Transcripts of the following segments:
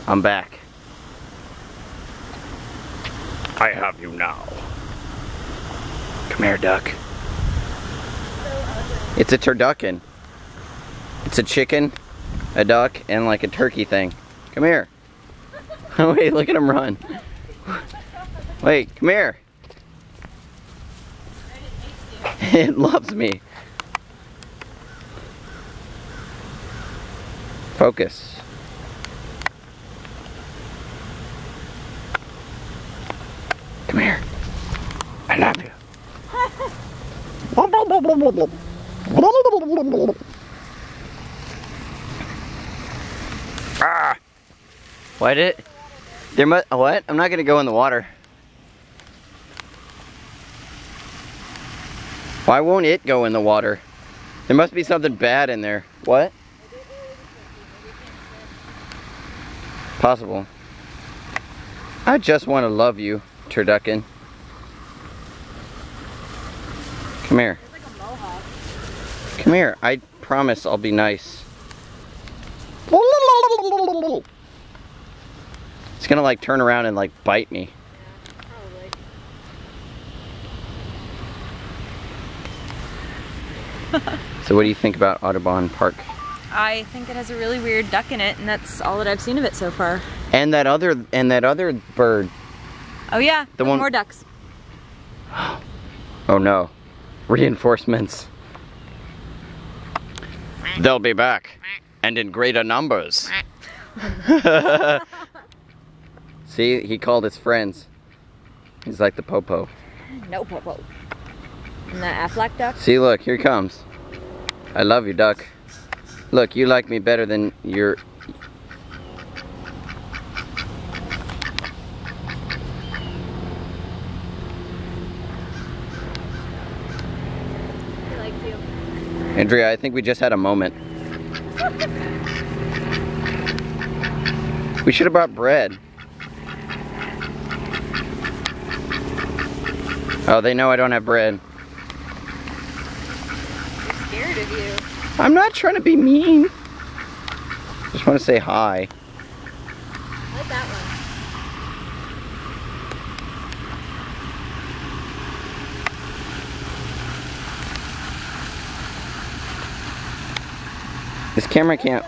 I'm back. I have you now. Come here, duck. It's a turducken. It's a chicken, a duck, and like a turkey thing. Come here. Oh wait, look at him run. Wait, come here. It loves me. Focus. Come here. I love you. Ah! What it? There must. What? I'm not gonna go in the water. Why won't it go in the water? There must be something bad in there. What? Possible. I just want to love you, turducken. Come here. Come here. I promise I'll be nice. It's gonna like turn around and like bite me. Probably. So what do you think about Audubon Park? I think it has a really weird duck in it, and that's all that I've seen of it so far. And that other bird. Oh yeah, the one. More ducks. Oh no. Reinforcements. They'll be back. And in greater numbers. See, he called his friends. He's like the popo. No popo. And that Aflac duck? See, look, here he comes. I love you, duck. Look, you like me better than your... He likes you. Andrea, I think we just had a moment. We should have brought bread. Oh, they know I don't have bread. He's scared of you. I'm not trying to be mean. Just want to say hi. I like that one. This camera can't...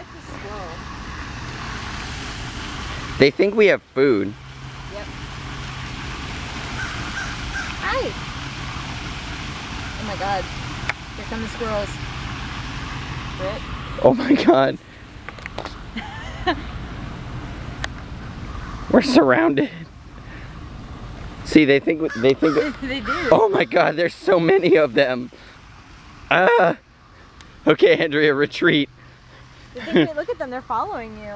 They think we have food. Yep. Hi! Oh my god. Here come the squirrels. Britt? Oh my god. We're surrounded. See, they think They do. Oh my god, there's so many of them. Ah. Okay, Andrea, retreat. Look at them, they're following you.